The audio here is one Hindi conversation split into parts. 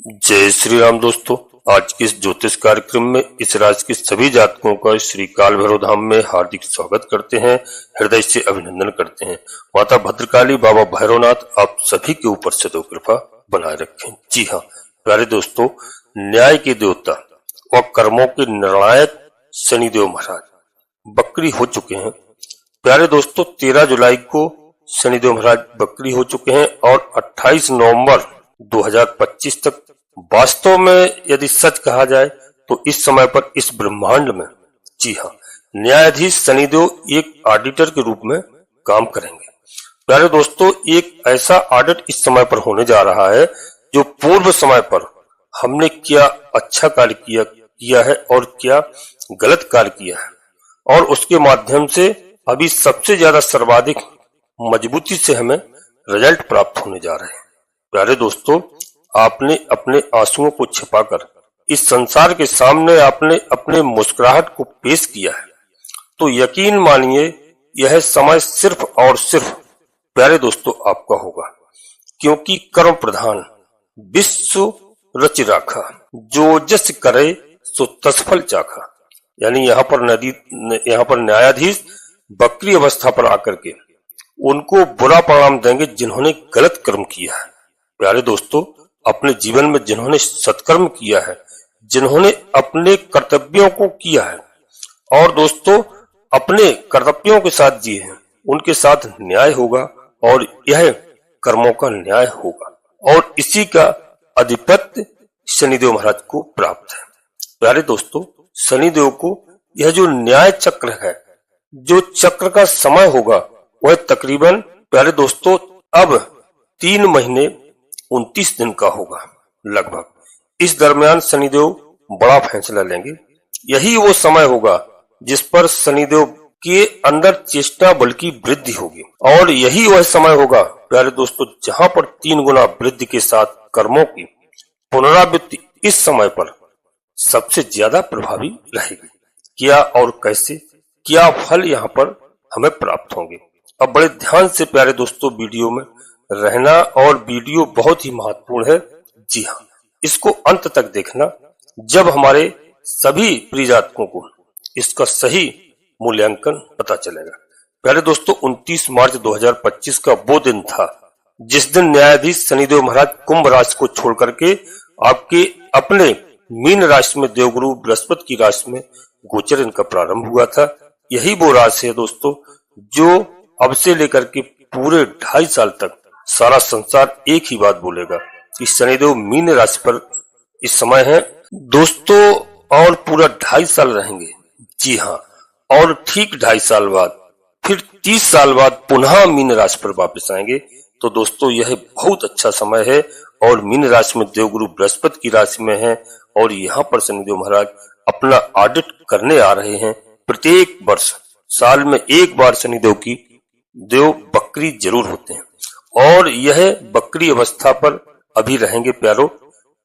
जय श्री राम दोस्तों। आज के इस ज्योतिष कार्यक्रम में इस राशि के सभी जातकों का श्री काल भैरव धाम में हार्दिक स्वागत करते हैं, हृदय से अभिनंदन करते हैं। माता भद्रकाली, बाबा भैरवनाथ आप सभी के ऊपर सदैव कृपा बनाए रखें। जी हाँ प्यारे दोस्तों, न्याय के देवता और कर्मों के निर्णायक शनिदेव महाराज बकरी हो चुके हैं। प्यारे दोस्तों, 13 जुलाई को शनिदेव महाराज बकरी हो चुके हैं और 28 नवंबर 2025 तक वास्तव में यदि सच कहा जाए तो इस समय पर इस ब्रह्मांड में, जी हाँ, न्यायाधीश शनिदेव एक ऑडिटर के रूप में काम करेंगे। प्यारे दोस्तों, एक ऐसा ऑडिट इस समय पर होने जा रहा है जो पूर्व समय पर हमने क्या अच्छा कार्य किया है और क्या गलत कार्य किया है, और उसके माध्यम से अभी सबसे ज्यादा सर्वाधिक मजबूती से हमें रिजल्ट प्राप्त होने जा रहे हैं। प्यारे दोस्तों, आपने अपने आंसुओं को छिपाकर इस संसार के सामने आपने अपने मुस्कुराहट को पेश किया है, तो यकीन मानिए यह समय सिर्फ और सिर्फ प्यारे दोस्तों आपका होगा, क्योंकि कर्म प्रधान विश्व रच राखा, जो जस करे सो तसफल चाखा। यानी यहाँ पर न्यायाधीश बकरी अवस्था पर आकर के उनको बुरा परिणाम देंगे जिन्होंने गलत कर्म किया है। प्यारे दोस्तों, अपने जीवन में जिन्होंने सत्कर्म किया है, जिन्होंने अपने कर्तव्यों को किया है और दोस्तों अपने कर्तव्यों के साथ जिए हैं, उनके साथ न्याय होगा और यह कर्मों का न्याय होगा और इसी का आधिपत्य शनिदेव महाराज को प्राप्त है। प्यारे दोस्तों, शनिदेव को यह जो न्याय चक्र है, जो चक्र का समय होगा वह तकरीबन प्यारे दोस्तों अब 3 महीने 29 दिन का होगा लगभग। इस दरमियान शनिदेव बड़ा फैसला लेंगे। यही वो समय होगा जिस पर शनिदेव के अंदर चेष्टा बल की वृद्धि होगी और यही वह समय होगा प्यारे दोस्तों जहां पर 3 गुना वृद्धि के साथ कर्मों की पुनरावृत्ति इस समय पर सबसे ज्यादा प्रभावी रहेगी। क्या और कैसे, क्या फल यहाँ पर हमें प्राप्त होंगे। अब बड़े ध्यान से प्यारे दोस्तों वीडियो में रहना, और वीडियो बहुत ही महत्वपूर्ण है। जी हाँ, इसको अंत तक देखना, जब हमारे सभी प्रिय जातकों को इसका सही मूल्यांकन पता चलेगा। प्यारे दोस्तों, 29 मार्च 2025 का वो दिन था जिस दिन न्यायाधीश शनिदेव महाराज कुंभ राशि को छोड़ करके आपके अपने मीन राशि में देवगुरु बृहस्पति की राशि में गोचर इनका प्रारंभ हुआ था। यही वो राशि है दोस्तों जो अब से लेकर के पूरे 2.5 साल तक सारा संसार एक ही बात बोलेगा कि शनिदेव मीन राशि पर इस समय है दोस्तों, और पूरा 2.5 साल रहेंगे। जी हाँ, और ठीक 2.5 साल बाद फिर 30 साल बाद पुनः मीन राशि पर वापस आएंगे। तो दोस्तों यह बहुत अच्छा समय है और मीन राशि में देवगुरु बृहस्पति की राशि में है और यहाँ पर शनिदेव महाराज अपना ऑडिट करने आ रहे हैं। प्रत्येक वर्ष साल में एक बार शनिदेव की देव बकरी जरूर होते हैं और यह बकरी अवस्था पर अभी रहेंगे प्यारो।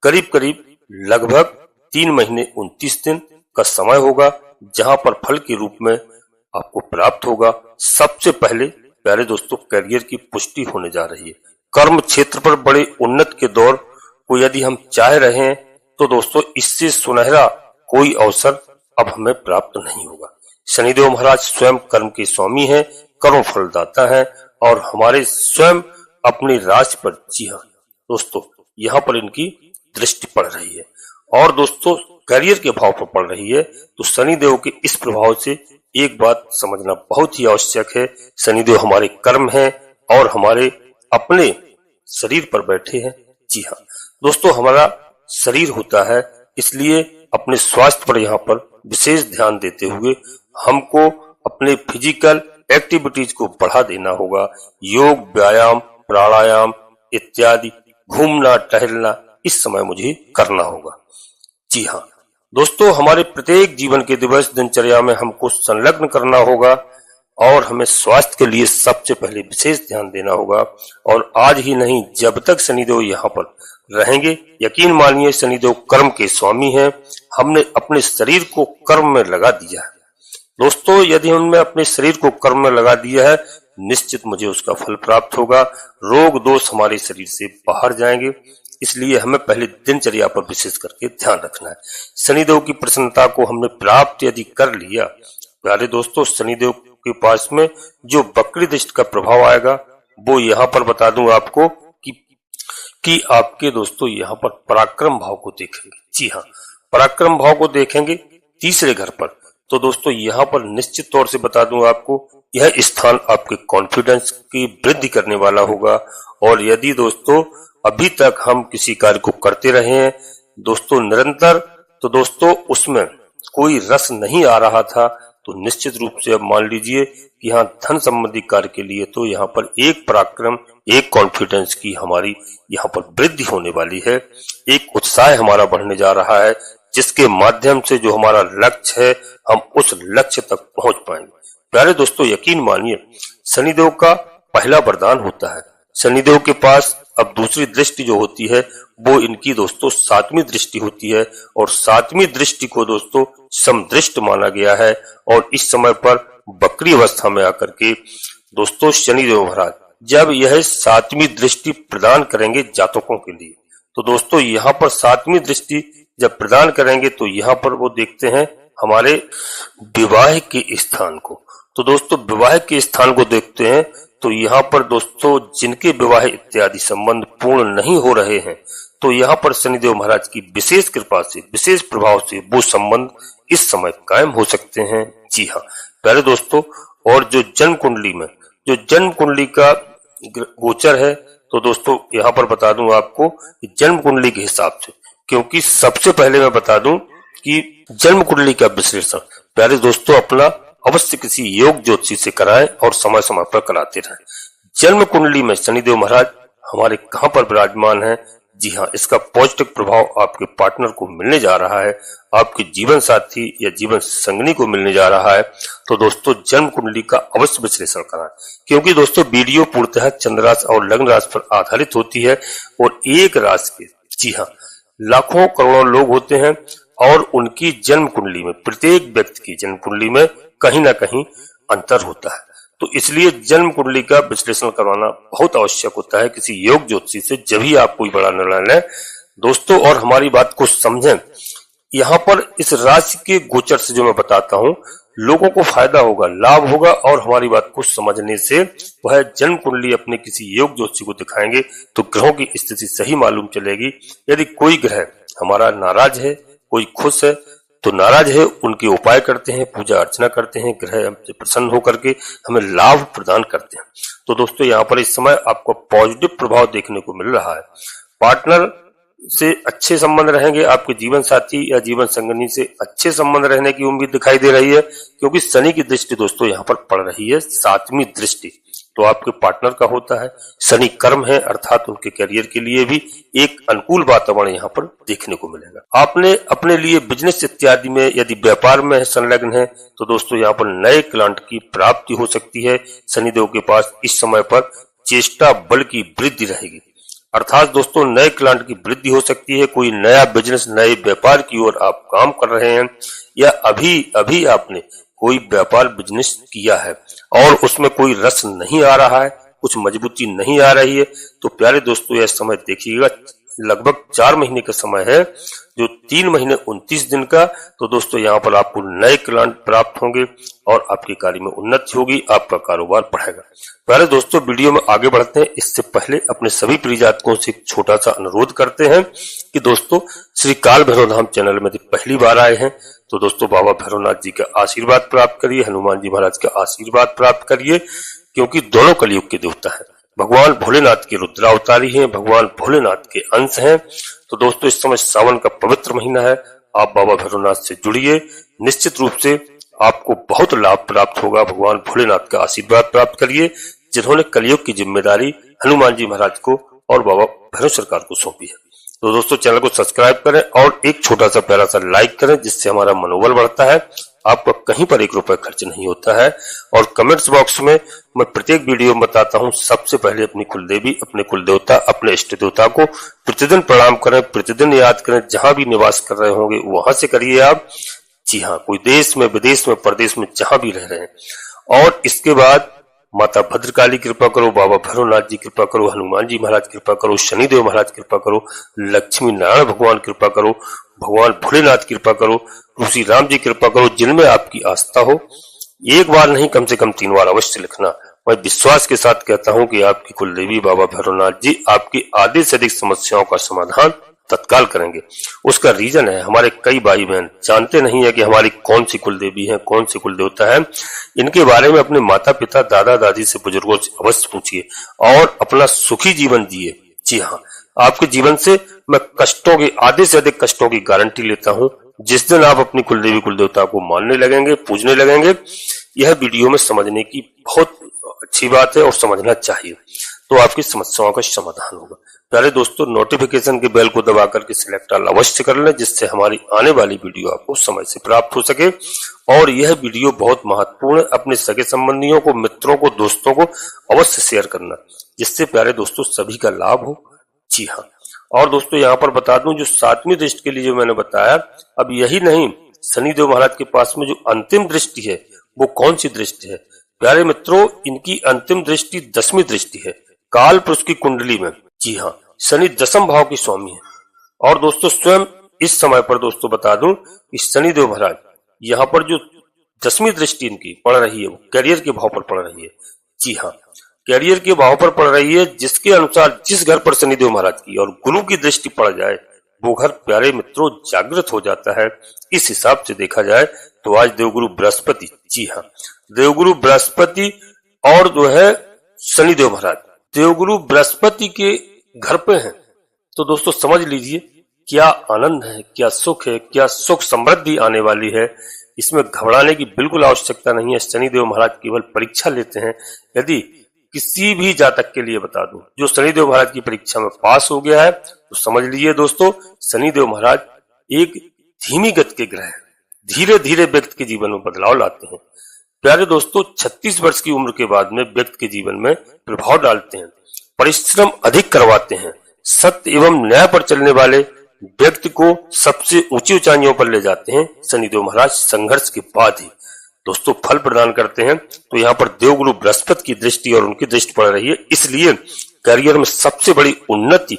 करीब करीब लगभग 3 महीने 29 दिन का समय होगा जहां पर फल के रूप में आपको प्राप्त होगा। सबसे पहले प्यारे दोस्तों करियर की पुष्टि होने जा रही है। कर्म क्षेत्र पर बड़े उन्नत के दौर को यदि हम चाह रहे हैं तो दोस्तों इससे सुनहरा कोई अवसर अब हमें प्राप्त नहीं होगा। शनिदेव महाराज स्वयं कर्म के स्वामी हैं, कर्म फलदाता है और हमारे स्वयं अपनी राशि पर, जी हाँ दोस्तों, यहाँ पर इनकी दृष्टि पड़ रही है और दोस्तों करियर के भाव पर पड़ रही है। तो शनिदेव के इस प्रभाव से एक बात समझना बहुत ही आवश्यक है, शनिदेव हमारे कर्म हैं और हमारे अपने शरीर पर बैठे हैं। जी हाँ दोस्तों, हमारा शरीर होता है, इसलिए अपने स्वास्थ्य पर यहाँ पर विशेष ध्यान देते हुए हमको अपने फिजिकल एक्टिविटीज को बढ़ा देना होगा। योग, व्यायाम, प्राणायाम इत्यादि, घूमना टहलना इस समय मुझे करना होगा। जी हाँ दोस्तों, हमारे प्रत्येक जीवन के दिवस दिनचर्या में हमको संलग्न करना होगा और हमें स्वास्थ्य के लिए सबसे पहले विशेष ध्यान देना होगा। और आज ही नहीं, जब तक शनिदेव यहाँ पर रहेंगे, यकीन मानिए शनिदेव कर्म के स्वामी हैं। हमने अपने शरीर को कर्म में लगा दिया है दोस्तों। यदि हमने अपने शरीर को कर्म में लगा दिया है, निश्चित मुझे उसका फल प्राप्त होगा। रोग दोष हमारे शरीर से बाहर जाएंगे इसलिए हमें पहले दिनचर्या पर विशेष करके ध्यान रखना है। शनिदेव की प्रसन्नता को हमने प्राप्त यदि कर लिया, प्यारे दोस्तों, शनिदेव के पास में जो वक्री दृष्टि का प्रभाव आएगा वो यहाँ पर बता दूं आपको कि आपके दोस्तों यहाँ पर पराक्रम भाव को देखेंगे। जी हाँ, पराक्रम भाव को देखेंगे तीसरे घर पर। तो दोस्तों यहाँ पर निश्चित तौर से बता दूं आपको, यह स्थान आपके कॉन्फिडेंस की वृद्धि करने वाला होगा। और यदि दोस्तों अभी तक हम किसी कार्य को करते रहे हैं दोस्तों निरंतर, तो दोस्तों उसमें कोई रस नहीं आ रहा था, तो निश्चित रूप से अब मान लीजिए कि यहाँ धन संबंधी कार्य के लिए तो यहाँ पर एक पराक्रम, एक कॉन्फिडेंस की हमारी यहाँ पर वृद्धि होने वाली है। एक उत्साह हमारा बढ़ने जा रहा है, जिसके माध्यम से जो हमारा लक्ष्य है हम उस लक्ष्य तक पहुंच पाएंगे। प्यारे दोस्तों, यकीन मानिए शनिदेव का पहला वरदान होता है। शनिदेव के पास अब दूसरी दृष्टि जो होती है वो इनकी दोस्तों 7वीं दृष्टि होती है, और 7वीं दृष्टि को दोस्तों समदृष्ट माना गया है। और इस समय पर वक्री अवस्था में आकर के दोस्तों शनिदेव महाराज जब यह 7वीं दृष्टि प्रदान करेंगे जातकों के लिए, तो दोस्तों यहाँ पर 7वीं दृष्टि जब प्रदान करेंगे तो यहाँ पर वो देखते हैं हमारे विवाह के स्थान को। तो दोस्तों विवाह के स्थान को देखते हैं, तो यहाँ पर दोस्तों जिनके विवाह इत्यादि संबंध पूर्ण नहीं हो रहे हैं, तो यहाँ पर शनिदेव महाराज की विशेष कृपा से, विशेष प्रभाव से वो संबंध इस समय कायम हो सकते हैं। जी हाँ प्यारे दोस्तों, और जो जन्म कुंडली का गोचर है, तो दोस्तों यहाँ पर बता दूं आपको जन्म कुंडली के हिसाब से, क्योंकि सबसे पहले मैं बता दूं कि जन्म कुंडली का विश्लेषण प्यारे दोस्तों अपना अवश्य किसी योग ज्योतिषी से कराएं और समय समय पर कराते रहें। जन्म कुंडली में शनिदेव महाराज हमारे कहां पर विराजमान है? जी हाँ, इसका पॉजिटिव प्रभाव आपके पार्टनर को मिलने जा रहा है, आपके जीवन साथी या जीवन संगनी को मिलने जा रहा है। तो दोस्तों जन्म कुंडली का अवश्य विश्लेषण कराएं, क्योंकि दोस्तों वीडियो पूर्णतः चंद्र राशि और लग्न राशि पर आधारित होती है। और एक राशि के जी हाँ लाखों करोड़ों लोग होते हैं, और उनकी जन्म कुंडली में, प्रत्येक व्यक्ति की जन्म कुंडली में कहीं ना कहीं अंतर होता है। तो इसलिए जन्म कुंडली का विश्लेषण करवाना बहुत आवश्यक होता है किसी योग ज्योतिषी से, जब ही आप कोई बड़ा निर्णय लें दोस्तों। और हमारी बात को समझें, यहाँ पर इस राशि के गोचर से जो मैं बताता हूँ लोगों को फायदा होगा, लाभ होगा, और हमारी बात को समझने से वह जन्म कुंडली अपने किसी योग ज्योतिषी को दिखाएंगे तो ग्रहों की स्थिति सही मालूम चलेगी। यदि कोई ग्रह हमारा नाराज है, कोई खुश है, तो नाराज है उनके उपाय करते हैं, पूजा अर्चना करते हैं, ग्रह हमसे प्रसन्न होकर के हमें लाभ प्रदान करते हैं। तो दोस्तों यहाँ पर इस समय आपको पॉजिटिव प्रभाव देखने को मिल रहा है। पार्टनर से अच्छे संबंध रहेंगे, आपके जीवन साथी या जीवन संगनी से अच्छे संबंध रहने की उम्मीद दिखाई दे रही है, क्योंकि शनि की दृष्टि दोस्तों यहाँ पर पड़ रही है 7वीं दृष्टि, तो आपके पार्टनर का होता है। शनि कर्म है, अर्थात उनके करियर के लिए भी एक अनुकूल वातावरण यहाँ पर देखने को मिलेगा। आपने अपने लिए बिजनेस इत्यादि में यदि व्यापार में संलग्न है, तो दोस्तों यहाँ पर नए क्लाइंट की प्राप्ति हो सकती है। शनिदेव के पास इस समय पर चेष्टा बल की वृद्धि रहेगी, अर्थात दोस्तों नए क्लाइंट की वृद्धि हो सकती है। कोई नया बिजनेस, नए व्यापार की ओर आप काम कर रहे हैं, या अभी आपने कोई व्यापार बिजनेस किया है और उसमें कोई रस नहीं आ रहा है, कुछ मजबूती नहीं आ रही है, तो प्यारे दोस्तों यह समय देखिएगा, लगभग 4 महीने का समय है, जो 3 महीने 29 दिन का। तो दोस्तों यहाँ पर आपको नए क्लाइंट प्राप्त होंगे और आपके कार्य में उन्नति होगी, आपका कारोबार बढ़ेगा। प्यारे दोस्तों वीडियो में आगे बढ़ते हैं, इससे पहले अपने सभी प्रिय जातकों से एक छोटा सा अनुरोध करते हैं कि दोस्तों श्री काल भैरव धाम चैनल में पहली बार आए हैं तो दोस्तों बाबा भैरवनाथ जी का आशीर्वाद प्राप्त करिए, हनुमान जी महाराज का आशीर्वाद प्राप्त करिए, क्योंकि दोनों कलयुग के देवता है, भगवान भोलेनाथ के रुद्रावतारी हैं, भगवान भोलेनाथ के अंश हैं। तो दोस्तों इस समय सावन का पवित्र महीना है, आप बाबा भैरवनाथ से जुड़िए, निश्चित रूप से आपको बहुत लाभ प्राप्त होगा। भगवान भोलेनाथ का आशीर्वाद प्राप्त करिए, जिन्होंने कलयुग की जिम्मेदारी हनुमान जी महाराज को और बाबा भैरव सरकार को सौंपी है। तो दोस्तों चैनल को सब्सक्राइब करें और एक छोटा सा प्यारा सा लाइक करें, जिससे हमारा मनोबल बढ़ता है। आपका कहीं पर 1 रुपए खर्च नहीं होता है। और कमेंट्स बॉक्स में मैं प्रत्येक वीडियो में बताता हूं, सबसे पहले अपनी कुलदेवी, अपने कुल देवता, अपने इष्ट देवता को प्रतिदिन प्रणाम करें, प्रतिदिन याद करें। जहां भी निवास कर रहे होंगे वहां से करिए आप। जी हाँ, कोई देश में, विदेश में, परदेश में, जहां भी रह रहे हैं। और इसके बाद माता भद्रकाली कृपा करो, बाबा भैरवनाथ जी कृपा करो, हनुमान जी महाराज कृपा करो, शनिदेव महाराज कृपा करो, लक्ष्मी नारायण भगवान कृपा करो, भगवान भोलेनाथ कृपा करो, ऋषि राम जी कृपा करो। जिनमें आपकी आस्था हो, एक बार नहीं कम से कम 3 बार अवश्य लिखना। मैं विश्वास के साथ कहता हूं कि आपकी कुलदेवी बाबा भैरवनाथ जी आपकी आधे से अधिक समस्याओं का समाधान तत्काल करेंगे। उसका रीजन है, हमारे कई भाई बहन जानते नहीं है कि हमारी कौन सी कुलदेवी है, कौन सी कुल देवता है। इनके बारे में अपने माता पिता, दादा दादी से, बुजुर्गों से अवश्य पूछिए और अपना सुखी जीवन जिए। जी हाँ, आपके जीवन से मैं कष्टों के, आधे से अधिक कष्टों की गारंटी लेता हूं। जिस दिन आप अपनी कुलदेवी कुलदेवता को मानने लगेंगे, पूजने लगेंगे, यह वीडियो में समझने की बहुत अच्छी बात है और समझना चाहिए, तो आपकी समस्याओं का समाधान होगा। प्यारे दोस्तों, नोटिफिकेशन के बेल को दबा करके सिलेक्ट ऑल अवश्य कर लें, जिससे हमारी आने वाली वीडियो आपको समय से प्राप्त हो सके। और यह वीडियो बहुत महत्वपूर्ण है, अपने सगे संबंधियों को, मित्रों को, दोस्तों को अवश्य शेयर करना, जिससे प्यारे दोस्तों सभी का लाभ हो। जी हाँ, और दोस्तों यहाँ पर बता दूं, जो 7वीं दृष्टि के लिए जो मैंने बताया, अब यही नहीं, शनिदेव महाराज के पास में जो अंतिम दृष्टि है वो कौन सी दृष्टि है? प्यारे मित्रों, इनकी अंतिम दृष्टि 10वीं दृष्टि है, काल पुरुष की कुंडली में। जी हाँ, शनि 10th भाव की स्वामी है। और दोस्तों स्वयं इस समय पर दोस्तों बता दूं कि शनिदेव महाराज यहाँ पर जो 10वीं दृष्टि इनकी पड़ रही है वो कैरियर के भाव पर पड़ रही है। जी हाँ, कैरियर के भाव पर पड़ रही है, जिसके अनुसार जिस घर पर शनिदेव महाराज की और गुरु की दृष्टि पड़ जाए वो घर प्यारे मित्रों जागृत हो जाता है। इस हिसाब से देखा जाए तो आज देवगुरु बृहस्पति, जी हाँ, देवगुरु बृहस्पति और जो है शनिदेव महाराज देवगुरु बृहस्पति के घर पे हैं। तो दोस्तों समझ लीजिए क्या आनंद है, क्या सुख है, क्या सुख समृद्धि आने वाली है। इसमें घबराने की बिल्कुल आवश्यकता नहीं है। शनिदेव महाराज केवल परीक्षा लेते हैं। यदि किसी भी जातक के लिए बता दूं जो शनिदेव महाराज की परीक्षा में पास हो गया है, तो समझ लीजिए दोस्तों शनिदेव महाराज एक धीमी गति के ग्रह हैं, धीरे धीरे व्यक्ति के जीवन में बदलाव लाते हैं। प्यारे दोस्तों, 36 वर्ष की उम्र के बाद में व्यक्ति के जीवन में प्रभाव डालते हैं, परिश्रम अधिक करवाते हैं, सत्य एवं न्याय पर चलने वाले व्यक्ति को सबसे ऊंची ऊंचाइयों पर ले जाते हैं। शनिदेव महाराज संघर्ष के बाद ही दोस्तों फल प्रदान करते हैं। तो यहाँ पर देवगुरु बृहस्पति की दृष्टि और उनकी दृष्टि पड़ रही है, इसलिए करियर में सबसे बड़ी उन्नति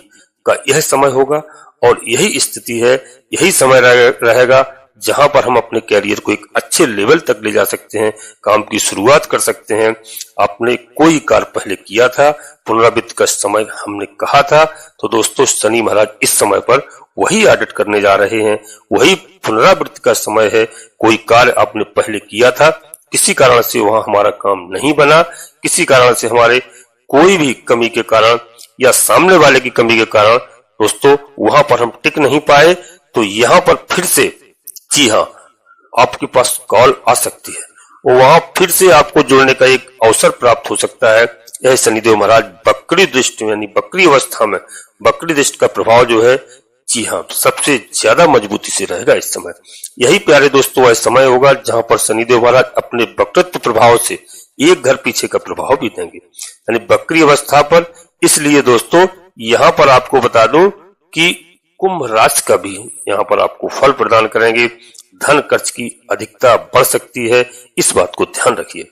का यह समय होगा और यही स्थिति है, यही समय रहेगा जहां पर हम अपने कैरियर को एक अच्छे लेवल तक ले जा सकते हैं, काम की शुरुआत कर सकते हैं। आपने कोई कार्य पहले किया था, पुनरावृत्ति का समय हमने कहा था, तो दोस्तों शनि महाराज इस समय पर वही ऑडिट करने जा रहे हैं, वही पुनरावृत्ति का समय है। कोई कार्य आपने पहले किया था, किसी कारण से वहां हमारा काम नहीं बना, किसी कारण से हमारे कोई भी कमी के कारण या सामने वाले की कमी के कारण दोस्तों वहां पर हम टिक नहीं पाए, तो यहाँ पर फिर से, जी हाँ, आपके पास कॉल आ सकती है, वहां फिर से आपको जुड़ने का एक अवसर प्राप्त हो सकता है। यह शनिदेव महाराज बकरी दृष्टि यानी बकरी अवस्था में, बकरी दृष्टि का प्रभाव जो है, जी हाँ, सबसे ज्यादा मजबूती से रहेगा इस समय। यही प्यारे दोस्तों वह समय होगा जहां पर शनिदेव महाराज अपने वक्रत्व प्रभाव से एक घर पीछे का प्रभाव भी देंगे, यानी बकरी अवस्था पर। इसलिए दोस्तों यहाँ पर आपको बता दूं कि कुंभ राशि का भी यहाँ पर आपको फल प्रदान करेंगे। धन खर्च की अधिकता बढ़ सकती है, इस बात को ध्यान रखिए।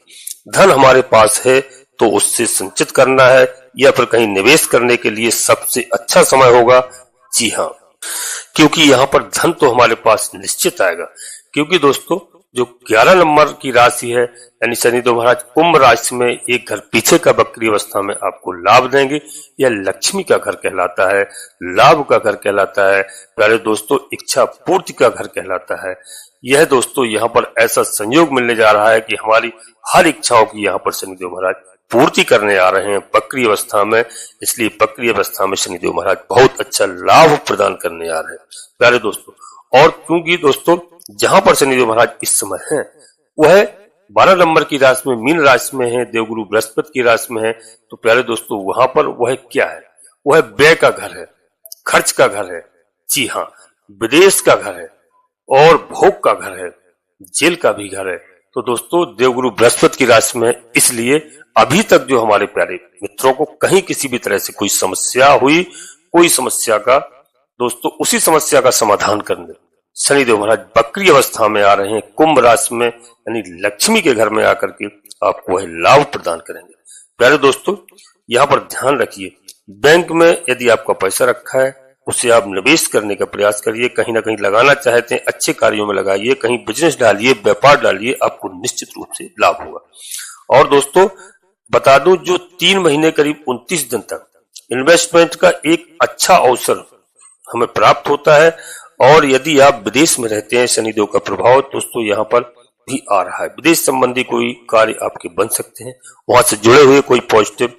धन हमारे पास है तो उससे संचित करना है या फिर कहीं निवेश करने के लिए सबसे अच्छा समय होगा। जी हाँ, क्योंकि यहाँ पर धन तो हमारे पास निश्चित आएगा, क्योंकि दोस्तों जो 11 नंबर की राशि है यानी शनिदेव महाराज कुंभ राशि में एक घर पीछे का बकरी अवस्था में आपको लाभ देंगे। यह लक्ष्मी का घर कहलाता है, लाभ का घर कहलाता है, प्यारे दोस्तों इच्छा पूर्ति का घर कहलाता है। यह दोस्तों यहाँ पर ऐसा संयोग मिलने जा रहा है कि हमारी हर इच्छाओं की यहाँ पर शनिदेव महाराज पूर्ति करने आ रहे हैं बकरी अवस्था में। इसलिए बकरी अवस्था में शनिदेव महाराज बहुत अच्छा लाभ प्रदान करने आ रहे हैं प्यारे दोस्तों। और क्योंकि दोस्तों जहां पर शनिदेव महाराज इस समय हैं वह 12 नंबर की राशि में, मीन राशि में है, देवगुरु बृहस्पति की राशि में है, तो प्यारे दोस्तों वहां पर वह क्या है, वह व्यय का घर है, खर्च का घर है, जी हाँ, विदेश का घर है और भोग का घर है, जेल का भी घर है। तो दोस्तों देवगुरु बृहस्पति की राशि में, इसलिए अभी तक जो हमारे प्यारे मित्रों को कहीं किसी भी तरह से कोई समस्या हुई, कोई समस्या का दोस्तों उसी समस्या का समाधान करने शनिदेव महाराज बकरी अवस्था में आ रहे हैं कुंभ राशि में, यानी लक्ष्मी के घर में आकर के आपको वह लाभ प्रदान करेंगे। प्यारे दोस्तों, यहाँ पर ध्यान रखिए, बैंक में यदि आपका पैसा रखा है उसे आप निवेश करने का प्रयास करिए, कहीं ना कहीं लगाना चाहते हैं अच्छे कार्यों में लगाइए, कहीं बिजनेस डालिए, व्यापार डालिए, आपको निश्चित रूप से लाभ होगा। और दोस्तों बता दूं, जो 3 महीने करीब 29 दिन तक इन्वेस्टमेंट का एक अच्छा अवसर हमें प्राप्त होता है। और यदि आप विदेश में रहते हैं, शनिदेव का प्रभाव दोस्तों यहाँ पर भी आ रहा है, विदेश संबंधी कोई कार्य आपके बन सकते हैं, वहां से जुड़े हुए कोई पॉजिटिव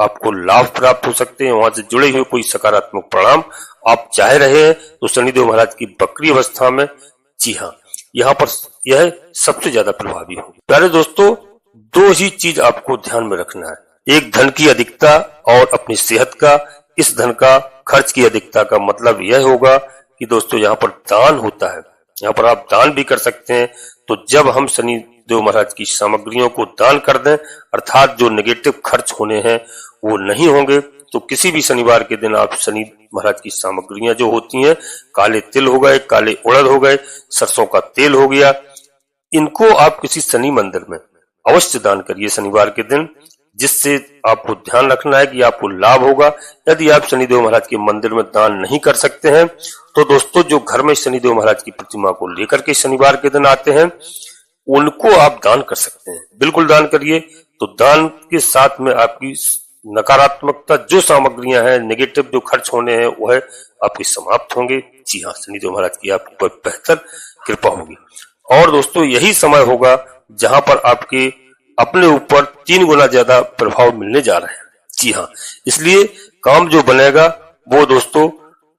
आपको लाभ प्राप्त हो सकते हैं, वहां से जुड़े हुए कोई सकारात्मक परिणाम आप चाह रहे हैं, तो शनिदेव महाराज की वक्री अवस्था में, जी हाँ, यहाँ पर यह सबसे ज्यादा प्रभावी होगी। प्यारे दोस्तों, 2 ही चीज आपको ध्यान में रखना है, एक धन की अधिकता और अपनी सेहत का। इस धन का खर्च की अधिकता का मतलब यह होगा कि दोस्तों यहाँ पर दान होता है, यहाँ पर आप दान भी कर सकते हैं। तो जब हम शनि देव महाराज की सामग्रियों को दान कर दें, अर्थात जो नेगेटिव खर्च होने हैं वो नहीं होंगे, तो किसी भी शनिवार के दिन आप शनि महाराज की सामग्रियां जो होती हैं, काले तिल हो गए, काले उड़द हो गए, सरसों का तेल हो गया, इनको आप किसी शनि मंदिर में अवश्य दान करिए शनिवार के दिन, जिससे आपको ध्यान रखना है कि आपको लाभ होगा। यदि आप शनिदेव महाराज के मंदिर में दान नहीं कर सकते हैं, तो दोस्तों जो घर में शनिदेव महाराज की प्रतिमा को लेकर के शनिवार के दिन आते हैं, उनको आप दान कर सकते हैं, बिल्कुल दान करिए। तो दान के साथ में आपकी नकारात्मकता जो सामग्रियां हैं, नेगेटिव जो खर्च होने हैं, वह आपके समाप्त होंगे। जी हाँ, शनिदेव महाराज की आपको बेहतर कृपा होगी। और दोस्तों यही समय होगा जहां पर आपके अपने ऊपर 3 गुना ज्यादा प्रभाव मिलने जा रहे हैं। जी हाँ, इसलिए काम जो बनेगा वो दोस्तों,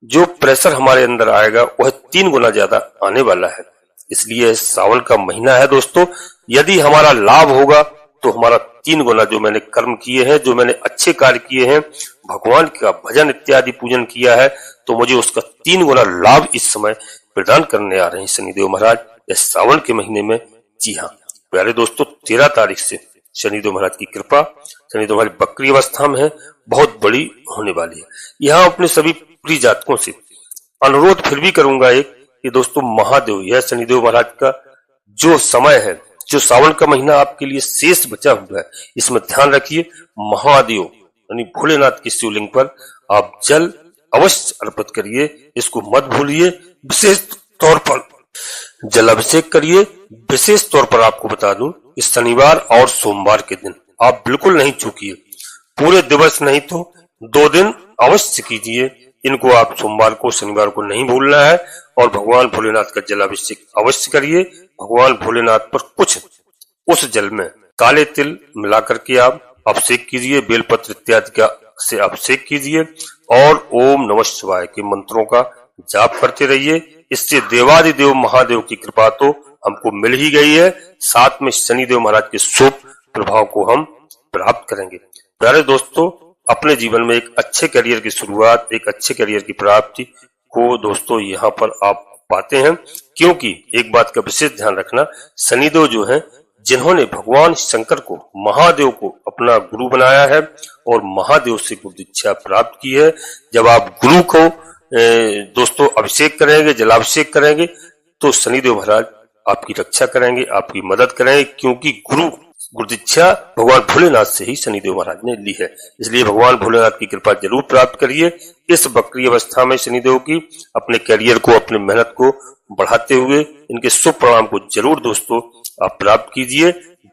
जो प्रेशर हमारे अंदर आएगा वह 3 गुना ज्यादा आने वाला है। इसलिए सावन का महीना है दोस्तों, यदि हमारा लाभ होगा तो हमारा 3 गुना, जो मैंने कर्म किए हैं, जो मैंने अच्छे कार्य किए हैं, भगवान का भजन इत्यादि पूजन किया है, तो मुझे उसका 3 गुना लाभ इस समय प्रदान करने आ रहे हैं शनिदेव महाराज इस सावन के महीने में। जी हाँ प्यारे दोस्तों, 13 तारीख से शनिदेव महाराज की कृपा, शनिदेव महाराज वक्री अवस्था में है, बहुत बड़ी होने वाली है। यहाँ अपने सभी प्रिय जातकों से अनुरोध फिर भी करूंगा एक, कि दोस्तों महादेव, यह शनिदेव महाराज का जो समय है, जो सावन का महीना आपके लिए शेष बचा हुआ है, इसमें ध्यान रखिए, महादेव यानी भोलेनाथ की शिवलिंग पर आप जल अवश्य अर्पित करिए, इसको मत भूलिए। विशेष तौर पर जल अभिषेक करिए। विशेष तौर पर आपको बता दूं, इस शनिवार और सोमवार के दिन आप बिल्कुल नहीं चूकिए, पूरे दिवस नहीं तो 2 दिन अवश्य कीजिए। इनको आप सोमवार को, शनिवार को नहीं भूलना है, और भगवान भोलेनाथ का जल अभिषेक अवश्य करिए। भगवान भोलेनाथ पर कुछ उस जल में काले तिल मिला करके आप अभिषेक कीजिए, बेलपत्र इत्यादि का से अभिषेक कीजिए, और ओम नमः शिवाय के मंत्रों का जाप करते रहिए। इससे देवादिदेव महादेव की कृपा तो हमको मिल ही गई है, साथ में शनिदेव महाराज के शुभ प्रभाव को हम प्राप्त करेंगे। प्यारे दोस्तों, अपने जीवन में एक अच्छे करियर की शुरुआत, एक अच्छे करियर की प्राप्ति को दोस्तों यहाँ पर आप पाते हैं, क्योंकि एक बात का विशेष ध्यान रखना, शनिदेव जो है, जिन्होंने भगवान शंकर को, महादेव को अपना गुरु बनाया है और महादेव से गुरु दीक्षा प्राप्त की है। जब आप गुरु को दोस्तों अभिषेक करेंगे, जलाभिषेक करेंगे, तो शनिदेव महाराज आपकी रक्षा करेंगे, आपकी मदद करेंगे, क्योंकि गुरु दीक्षा भगवान भोलेनाथ से ही शनिदेव महाराज ने ली है। इसलिए भगवान भोलेनाथ की कृपा जरूर प्राप्त करिए। इस वक्री अवस्था में शनिदेव की अपने करियर को, अपनी मेहनत को बढ़ाते हुए इनके शुभ परिणाम को जरूर दोस्तों आप प्राप्त कीजिए।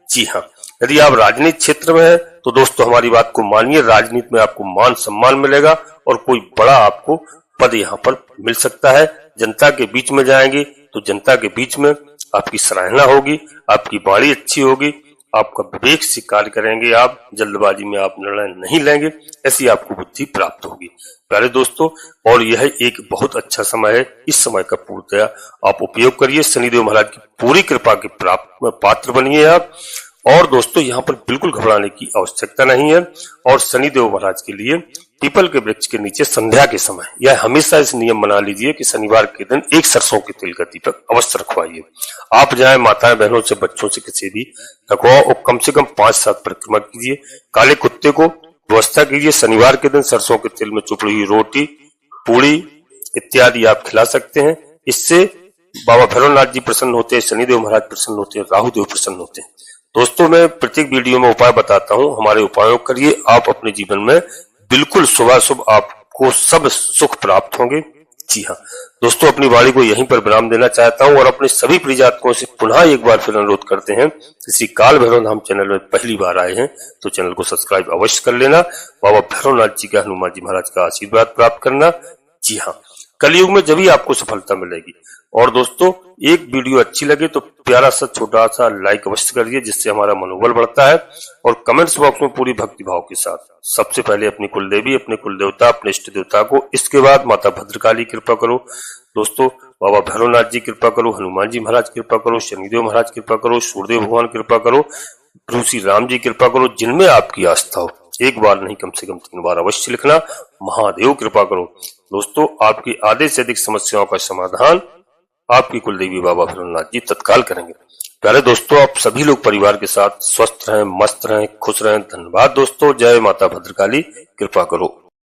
जी हाँ, यदि आप राजनीतिक क्षेत्र में हैं तो दोस्तों हमारी बात को मानिए, राजनीति में आपको मान सम्मान मिलेगा और कोई बड़ा आपको पद यहाँ पर मिल सकता है। जनता के बीच में जाएंगे तो जनता के बीच में आपकी सराहना होगी, आपकी वाणी अच्छी होगी, आपका विवेक से कार्य करेंगे, आप जल्दबाजी में आप निर्णय नहीं लेंगे, ऐसी आपको बुद्धि प्राप्त होगी। प्यारे दोस्तों, और यह एक बहुत अच्छा समय है, इस समय का पूर्णतया आप उपयोग करिए, शनिदेव महाराज की पूरी कृपा के पात्र बनिए आप। और दोस्तों यहाँ पर बिल्कुल घबराने की आवश्यकता नहीं है। और शनिदेव महाराज के लिए पीपल के वृक्ष के नीचे संध्या के समय, यह हमेशा इस नियम बना लीजिए कि शनिवार के दिन एक सरसों के तेल का दीपक अवश्य रखवाइए। आप जाए माताएं बहनों से, बच्चों से किसी भी रखवाओ, और कम से कम 5-7 परिक्रमा कीजिए। काले कुत्ते को व्यवस्था कीजिए, शनिवार के दिन सरसों के तेल में चुपड़ी हुई रोटी, पूड़ी इत्यादि आप खिला सकते हैं। इससे बाबा भैरवनाथ जी प्रसन्न होते हैं, शनिदेव महाराज प्रसन्न होते हैं, राहुदेव प्रसन्न होते हैं। दोस्तों मैं प्रत्येक वीडियो में उपाय बताता हूँ, हमारे उपायों करिए, आप अपने जीवन में बिल्कुल शुभाशुभ आपको सब सुख प्राप्त होंगे। जी हाँ दोस्तों, अपनी वाणी को यहीं पर विराम देना चाहता हूँ और अपने सभी प्रिय जातकों से पुनः एक बार फिर अनुरोध करते हैं, किसी काल भैरव धाम चैनल में पहली बार आए हैं तो चैनल को सब्सक्राइब अवश्य कर लेना। बाबा भैरवनाथ जी का, हनुमान जी महाराज का आशीर्वाद प्राप्त करना। जी हाँ, कलयुग में जब ही आपको सफलता मिलेगी। और दोस्तों एक वीडियो अच्छी लगे तो प्यारा सा छोटा सा लाइक अवश्य करिए, जिससे हमारा मनोबल बढ़ता है। और कमेंट्स बॉक्स में पूरी भक्ति भाव के साथ सबसे पहले अपनी कुल देवी, अपने कुल देवता, अपने इष्ट देवता को, इसके बाद माता भद्रकाली कृपा करो। दोस्तों बाबा भैरवनाथ जी कृपा करो, हनुमान जी महाराज कृपा करो, शनिदेव महाराज कृपा करो, सूर्यदेव भगवान कृपा करो, प्रभु श्री राम जी कृपा करो। जिनमें आपकी आस्था हो, एक बार नहीं कम से कम 3 बार अवश्य लिखना, महादेव कृपा करो। दोस्तों आपकी आधे से अधिक समस्याओं का समाधान आपकी कुलदेवी बाबा भैरवनाथ जी तत्काल करेंगे। प्यारे दोस्तों, आप सभी लोग परिवार के साथ स्वस्थ रहें, मस्त रहें, खुश रहें। धन्यवाद दोस्तों। जय माता भद्रकाली, कृपा करो।